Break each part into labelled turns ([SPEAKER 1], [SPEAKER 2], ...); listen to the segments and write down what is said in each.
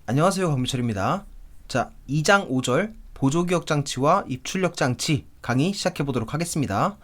[SPEAKER 1] 안녕하세요, 강민철입니다. 자, 2장 5절 보조기억 장치와 입출력 장치 강의 시작해 보도록 하겠습니다.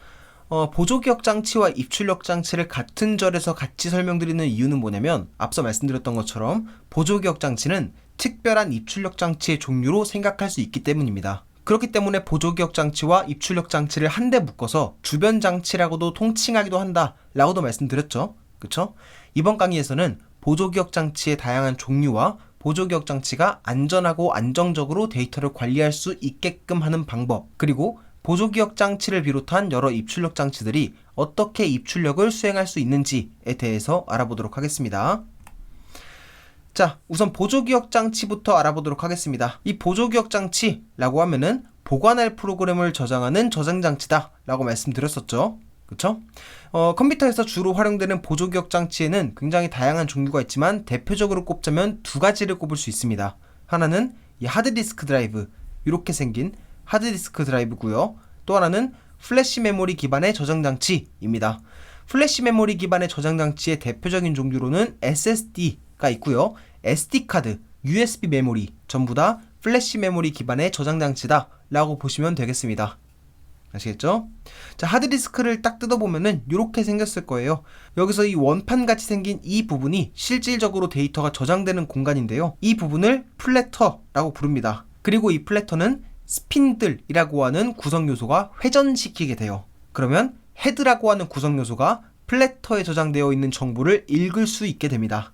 [SPEAKER 1] 보조기억 장치와 입출력 장치를 같은 절에서 같이 설명드리는 이유는 뭐냐면 앞서 말씀드렸던 것처럼 보조기억 장치는 특별한 입출력 장치의 종류로 생각할 수 있기 때문입니다. 그렇기 때문에 보조기억 장치와 입출력 장치를 한데 묶어서 주변 장치라고도 통칭하기도 한다 라고도 말씀드렸죠. 그쵸? 이번 강의에서는 보조기억 장치의 다양한 종류와 보조기억 장치가 안전하고 안정적으로 데이터를 관리할 수 있게끔 하는 방법, 그리고 보조기억 장치를 비롯한 여러 입출력 장치들이 어떻게 입출력을 수행할 수 있는지에 대해서 알아보도록 하겠습니다. 자, 우선 보조기억 장치부터 알아보도록 하겠습니다. 이 보조기억 장치라고 하면은 보관할 프로그램을 저장하는 저장장치다 라고 말씀드렸었죠. 그쵸? 컴퓨터에서 주로 활용되는 보조기억 장치에는 굉장히 다양한 종류가 있지만 대표적으로 꼽자면 두 가지를 꼽을 수 있습니다. 하나는 이 하드디스크 드라이브, 이렇게 생긴 하드디스크 드라이브고요. 또 하나는 플래시 메모리 기반의 저장장치입니다. 플래시 메모리 기반의 저장장치의 대표적인 종류로는 SSD가 있고요. SD카드, USB 메모리 전부 다 플래시 메모리 기반의 저장장치다 라고 보시면 되겠습니다. 아시겠죠? 자, 하드디스크를 딱 뜯어보면은 이렇게 생겼을 거예요. 여기서 이 원판같이 생긴 이 부분이 실질적으로 데이터가 저장되는 공간인데요. 이 부분을 플래터라고 부릅니다. 그리고 이 플래터는 스핀들이라고 하는 구성 요소가 회전시키게 돼요. 그러면 헤드라고 하는 구성 요소가 플래터에 저장되어 있는 정보를 읽을 수 있게 됩니다.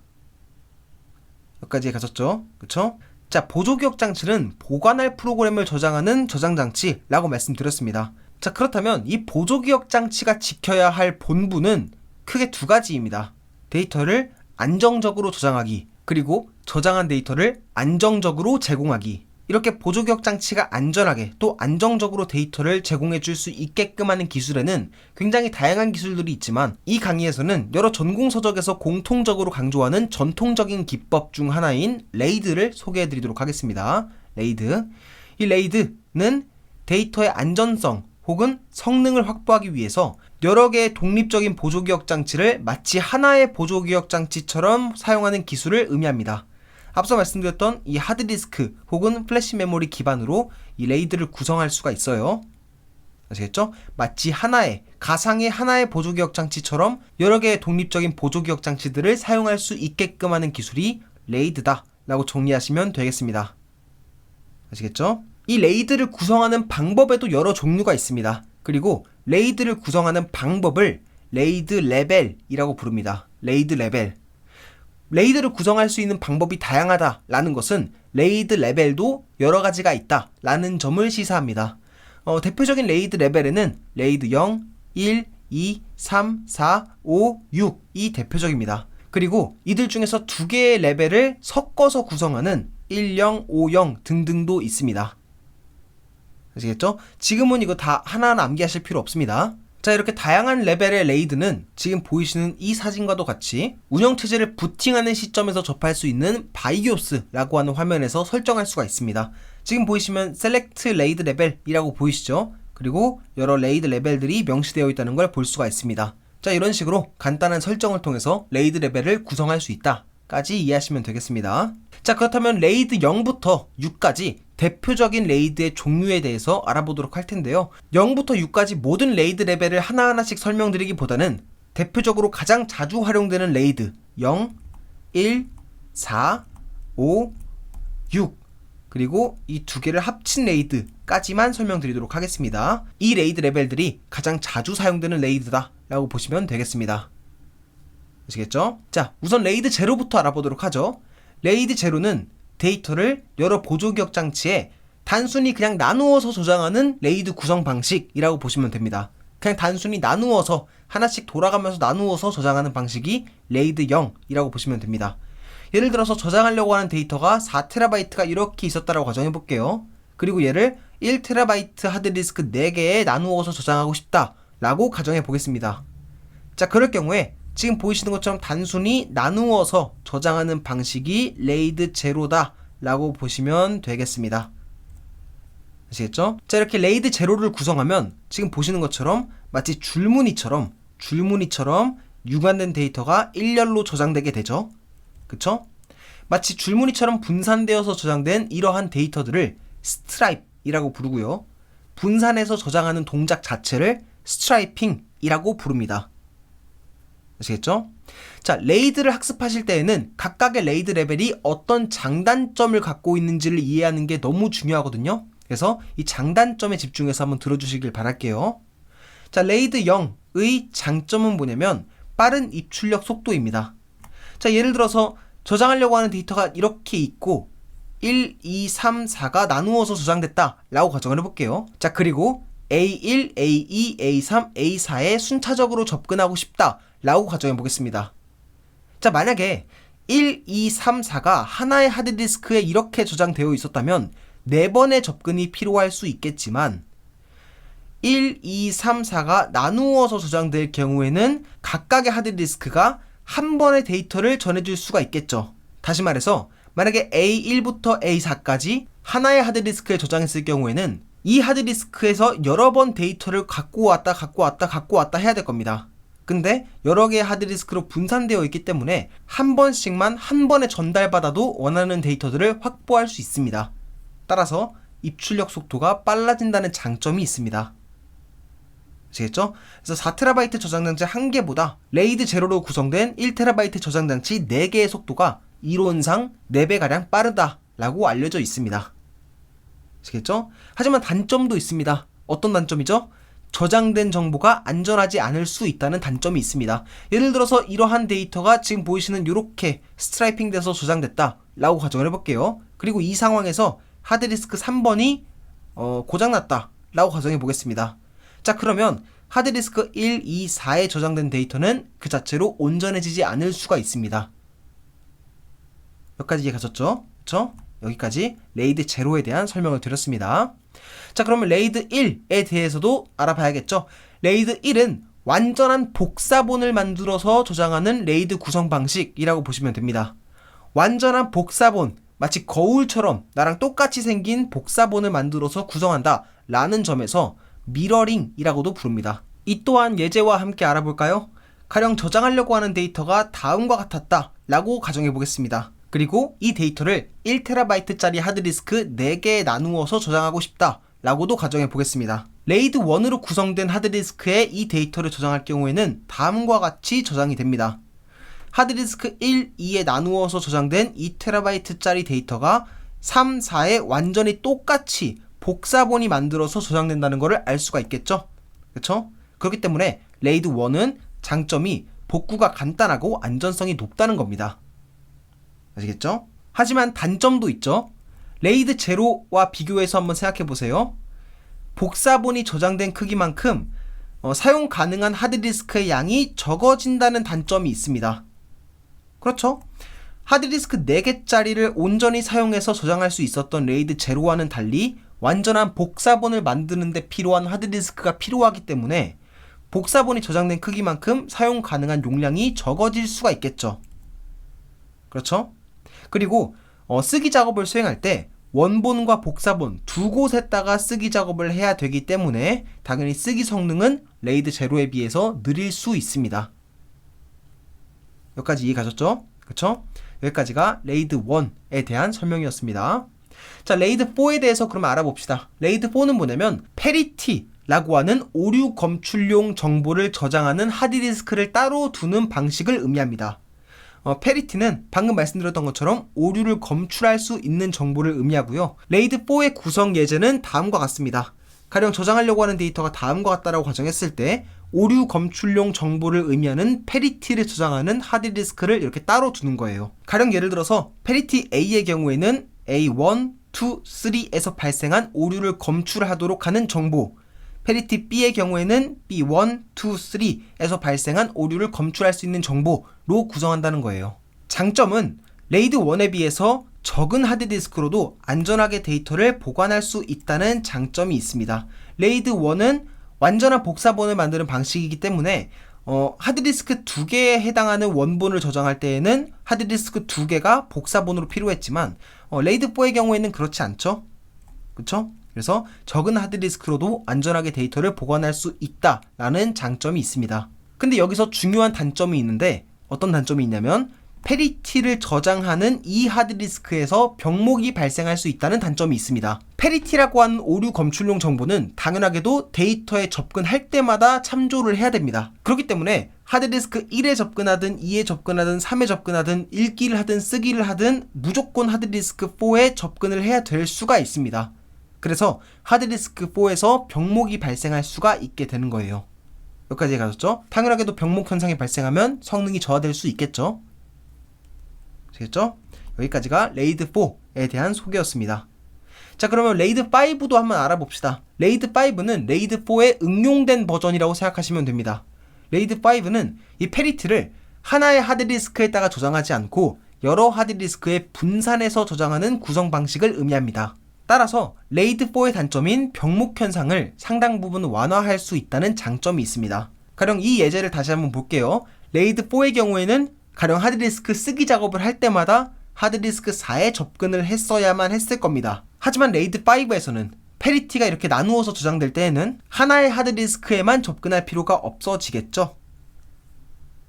[SPEAKER 1] 여기까지 가셨죠? 그쵸? 자, 보조기억 장치는 보관할 프로그램을 저장하는 저장장치라고 말씀드렸습니다. 자, 그렇다면 이 보조기억 장치가 지켜야 할 본분은 크게 두 가지입니다. 데이터를 안정적으로 저장하기, 그리고 저장한 데이터를 안정적으로 제공하기. 이렇게 보조기억 장치가 안전하게 또 안정적으로 데이터를 제공해 줄 수 있게끔 하는 기술에는 굉장히 다양한 기술들이 있지만 이 강의에서는 여러 전공 서적에서 공통적으로 강조하는 전통적인 기법 중 하나인 레이드를 소개해 드리도록 하겠습니다. 레이드. 이 레이드는 데이터의 안전성 혹은 성능을 확보하기 위해서 여러 개의 독립적인 보조기억 장치를 마치 하나의 보조기억 장치처럼 사용하는 기술을 의미합니다. 앞서 말씀드렸던 이 하드디스크 혹은 플래시 메모리 기반으로 이 레이드를 구성할 수가 있어요. 아시겠죠? 마치 가상의 하나의 보조기억 장치처럼 여러 개의 독립적인 보조기억 장치들을 사용할 수 있게끔 하는 기술이 레이드다 라고 정리하시면 되겠습니다. 아시겠죠? 이 레이드를 구성하는 방법에도 여러 종류가 있습니다. 그리고 레이드를 구성하는 방법을 레이드 레벨이라고 부릅니다. 레이드 레벨. 레이드를 구성할 수 있는 방법이 다양하다라는 것은 레이드 레벨도 여러 가지가 있다라는 점을 시사합니다. 대표적인 레이드 레벨에는 레이드 0, 1, 2, 3, 4, 5, 6이 대표적입니다. 그리고 이들 중에서 두 개의 레벨을 섞어서 구성하는 10, 50 등등도 있습니다. 아시겠죠? 지금은 이거 다 하나하나 암기하실 필요 없습니다. 자, 이렇게 다양한 레벨의 레이드는 지금 보이시는 이 사진과도 같이 운영체제를 부팅하는 시점에서 접할 수 있는 바이오스라고 하는 화면에서 설정할 수가 있습니다. 지금 보이시면 셀렉트 레이드 레벨이라고 보이시죠? 그리고 여러 레이드 레벨들이 명시되어 있다는 걸 볼 수가 있습니다. 자, 이런 식으로 간단한 설정을 통해서 레이드 레벨을 구성할 수 있다 까지 이해하시면 되겠습니다. 자, 그렇다면 레이드 0부터 6까지 대표적인 레이드의 종류에 대해서 알아보도록 할 텐데요. 0부터 6까지 모든 레이드 레벨을 하나하나씩 설명드리기보다는 대표적으로 가장 자주 활용되는 레이드 0, 1, 4, 5, 6 그리고 이 두 개를 합친 레이드까지만 설명드리도록 하겠습니다. 이 레이드 레벨들이 가장 자주 사용되는 레이드다 라고 보시면 되겠습니다. 아시겠죠? 자, 우선 레이드 제로부터 알아보도록 하죠. 레이드 제로는 데이터를 여러 보조기억 장치에 단순히 그냥 나누어서 저장하는 레이드 구성 방식이라고 보시면 됩니다. 그냥 단순히 나누어서 하나씩 돌아가면서 나누어서 저장하는 방식이 레이드 0이라고 보시면 됩니다. 예를 들어서 저장하려고 하는 데이터가 4TB가 이렇게 있었다라고 가정해 볼게요. 그리고 얘를 1TB 하드디스크 4개에 나누어서 저장하고 싶다라고 가정해 보겠습니다. 자, 그럴 경우에 지금 보이시는 것처럼 단순히 나누어서 저장하는 방식이 레이드 제로다 라고 보시면 되겠습니다. 아시겠죠? 자, 이렇게 레이드 제로를 구성하면 지금 보시는 것처럼 마치 줄무늬처럼 유관된 데이터가 일렬로 저장되게 되죠. 그쵸? 마치 줄무늬처럼 분산되어서 저장된 이러한 데이터들을 스트라이프이라고 부르고요. 분산해서 저장하는 동작 자체를 스트라이핑이라고 부릅니다. 아시겠죠? 자, 레이드를 학습하실 때에는 각각의 레이드 레벨이 어떤 장단점을 갖고 있는지를 이해하는 게 너무 중요하거든요. 그래서 이 장단점에 집중해서 한번 들어주시길 바랄게요. 자, 레이드 0의 장점은 뭐냐면 빠른 입출력 속도입니다. 자, 예를 들어서 저장하려고 하는 데이터가 이렇게 있고 1, 2, 3, 4가 나누어서 저장됐다 라고 가정을 해볼게요. 자, 그리고 A1, A2, A3, A4에 순차적으로 접근하고 싶다 라고 가정해 보겠습니다. 자, 만약에 1, 2, 3, 4가 하나의 하드디스크에 이렇게 저장되어 있었다면 4번의 접근이 필요할 수 있겠지만 1, 2, 3, 4가 나누어서 저장될 경우에는 각각의 하드디스크가 한 번의 데이터를 전해줄 수가 있겠죠. 다시 말해서 만약에 A1부터 A4까지 하나의 하드디스크에 저장했을 경우에는 이 하드디스크에서 여러 번 데이터를 갖고 왔다 해야 될 겁니다. 근데 여러 개의 하드디스크로 분산되어 있기 때문에 한 번씩만 한 번에 전달받아도 원하는 데이터들을 확보할 수 있습니다. 따라서 입출력 속도가 빨라진다는 장점이 있습니다. 아시겠죠? 그래서 4TB 저장장치 1개보다 레이드 제로로 구성된 1TB 저장장치 4개의 속도가 이론상 4배가량 빠르다라고 알려져 있습니다. 아시겠죠? 하지만 단점도 있습니다. 어떤 단점이죠? 저장된 정보가 안전하지 않을 수 있다는 단점이 있습니다. 예를 들어서 이러한 데이터가 지금 보이시는 이렇게 스트라이핑 돼서 저장됐다 라고 가정을 해볼게요. 그리고 이 상황에서 하드디스크 3번이 고장났다 라고 가정해 보겠습니다. 자, 그러면 하드디스크 1, 2, 4에 저장된 데이터는 그 자체로 온전해지지 않을 수가 있습니다. 여기까지 이해가셨죠? 그쵸? 여기까지 레이드 제로에 대한 설명을 드렸습니다. 자, 그러면 레이드 1에 대해서도 알아봐야겠죠? 레이드 1은 완전한 복사본을 만들어서 저장하는 레이드 구성 방식이라고 보시면 됩니다. 완전한 복사본, 마치 거울처럼 나랑 똑같이 생긴 복사본을 만들어서 구성한다 라는 점에서 미러링이라고도 부릅니다. 이 또한 예제와 함께 알아볼까요? 가령 저장하려고 하는 데이터가 다음과 같았다 라고 가정해 보겠습니다. 그리고 이 데이터를 1TB짜리 하드디스크 4개에 나누어서 저장하고 싶다 라고도 가정해 보겠습니다. 레이드 1으로 구성된 하드디스크에 이 데이터를 저장할 경우에는 다음과 같이 저장이 됩니다. 하드디스크 1, 2에 나누어서 저장된 2TB짜리 데이터가 3, 4에 완전히 똑같이 복사본이 만들어서 저장된다는 것을 알 수가 있겠죠? 그렇죠? 그렇기 때문에 레이드 1은 장점이 복구가 간단하고 안전성이 높다는 겁니다. 아시겠죠? 하지만 단점도 있죠. 레이드 제로와 비교해서 한번 생각해 보세요. 복사본이 저장된 크기만큼 사용 가능한 하드디스크의 양이 적어진다는 단점이 있습니다. 그렇죠? 하드디스크 4개짜리를 온전히 사용해서 저장할 수 있었던 레이드 제로와는 달리 완전한 복사본을 만드는 데 필요한 하드디스크가 필요하기 때문에 복사본이 저장된 크기만큼 사용 가능한 용량이 적어질 수가 있겠죠. 그렇죠? 그리고 쓰기 작업을 수행할 때 원본과 복사본 두 곳에다가 쓰기 작업을 해야 되기 때문에 당연히 쓰기 성능은 레이드 제로에 비해서 느릴 수 있습니다. 여기까지 이해 가셨죠? 그쵸? 여기까지가 레이드 1에 대한 설명이었습니다. 자, 레이드 4에 대해서 그러면 알아봅시다. 레이드 4는 뭐냐면 페리티라고 하는 오류 검출용 정보를 저장하는 하드디스크를 따로 두는 방식을 의미합니다. 페리티는 방금 말씀드렸던 것처럼 오류를 검출할 수 있는 정보를 의미하고요. 레이드 4의 구성 예제는 다음과 같습니다. 가령 저장하려고 하는 데이터가 다음과 같다라고 가정했을 때 오류 검출용 정보를 의미하는 페리티를 저장하는 하드디스크를 이렇게 따로 두는 거예요. 가령 예를 들어서 페리티 A의 경우에는 A1, 2, 3에서 발생한 오류를 검출하도록 하는 정보, 페리티 B의 경우에는 B1, 2, 3에서 발생한 오류를 검출할 수 있는 정보로 구성한다는 거예요. 장점은 레이드 1에 비해서 적은 하드디스크로도 안전하게 데이터를 보관할 수 있다는 장점이 있습니다. 레이드 1은 완전한 복사본을 만드는 방식이기 때문에 하드디스크 2개에 해당하는 원본을 저장할 때에는 하드디스크 2개가 복사본으로 필요했지만 레이드 4의 경우에는 그렇지 않죠? 그쵸? 그래서 적은 하드디스크로도 안전하게 데이터를 보관할 수 있다라는 장점이 있습니다. 근데 여기서 중요한 단점이 있는데 어떤 단점이 있냐면 페리티를 저장하는 이 하드디스크에서 병목이 발생할 수 있다는 단점이 있습니다. 페리티라고 하는 오류 검출용 정보는 당연하게도 데이터에 접근할 때마다 참조를 해야 됩니다. 그렇기 때문에 하드디스크 1에 접근하든 2에 접근하든 3에 접근하든 읽기를 하든 쓰기를 하든 무조건 하드디스크 4에 접근을 해야 될 수가 있습니다. 그래서 하드디스크 4에서 병목이 발생할 수가 있게 되는 거예요. 여기까지 가셨죠? 당연하게도 병목 현상이 발생하면 성능이 저하될 수 있겠죠? 아시겠죠? 여기까지가 레이드 4에 대한 소개였습니다. 자, 그러면 레이드 5도 한번 알아봅시다. 레이드 5는 레이드 4에 응용된 버전이라고 생각하시면 됩니다. 레이드 5는 이 페리티를 하나의 하드디스크에다가 저장하지 않고 여러 하드디스크에 분산해서 저장하는 구성 방식을 의미합니다. 따라서 레이드 4의 단점인 병목 현상을 상당 부분 완화할 수 있다는 장점이 있습니다. 가령 이 예제를 다시 한번 볼게요. 레이드 4의 경우에는 가령 하드디스크 쓰기 작업을 할 때마다 하드디스크 4에 접근을 했어야만 했을 겁니다. 하지만 레이드 5에서는 페리티가 이렇게 나누어서 저장될 때에는 하나의 하드디스크에만 접근할 필요가 없어지겠죠.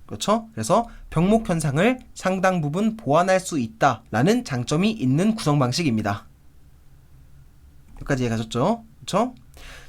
[SPEAKER 1] 그렇죠? 그래서 병목 현상을 상당 부분 보완할 수 있다라는 장점이 있는 구성 방식입니다. 여기까지 이해가셨죠? 그렇죠?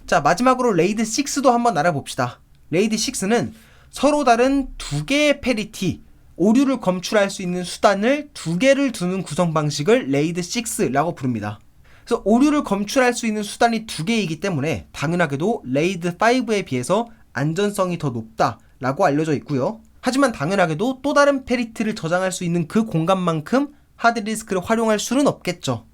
[SPEAKER 1] 자, 마지막으로 레이드 6도 한번 알아봅시다. 레이드 6는 서로 다른 두 개의 페리티, 오류를 검출할 수 있는 수단을 두 개를 두는 구성 방식을 레이드 6라고 부릅니다. 그래서 오류를 검출할 수 있는 수단이 두 개이기 때문에 당연하게도 레이드 5에 비해서 안전성이 더 높다라고 알려져 있고요. 하지만 당연하게도 또 다른 페리티를 저장할 수 있는 그 공간만큼 하드디스크를 활용할 수는 없겠죠.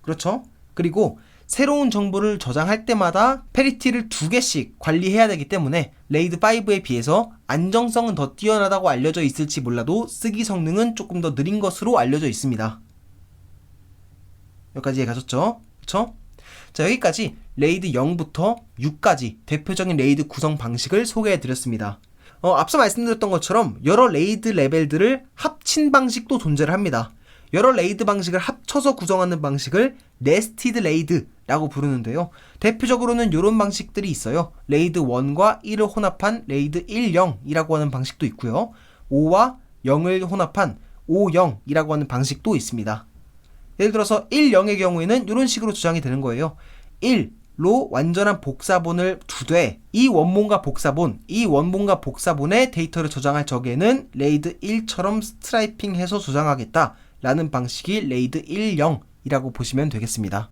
[SPEAKER 1] 그렇죠? 그리고 새로운 정보를 저장할 때마다 페리티를 두 개씩 관리해야 되기 때문에 레이드 5에 비해서 안정성은 더 뛰어나다고 알려져 있을지 몰라도 쓰기 성능은 조금 더 느린 것으로 알려져 있습니다. 여기까지 가셨죠? 그쵸? 자, 여기까지 레이드 0부터 6까지 대표적인 레이드 구성 방식을 소개해드렸습니다. 앞서 말씀드렸던 것처럼 여러 레이드 레벨들을 합친 방식도 존재를 합니다. 여러 레이드 방식을 합쳐서 구성하는 방식을 네스티드 레이드라고 부르는데요. 대표적으로는 이런 방식들이 있어요. 레이드 1과 1을 혼합한 레이드 1, 0이라고 하는 방식도 있고요. 5와 0을 혼합한 5, 0이라고 하는 방식도 있습니다. 예를 들어서 1, 0의 경우에는 이런 식으로 저장이 되는 거예요. 1로 완전한 복사본을 두되 이 원본과 복사본의 데이터를 저장할 적에는 레이드 1처럼 스트라이핑해서 저장하겠다 라는 방식이 레이드 1, 0이라고 보시면 되겠습니다.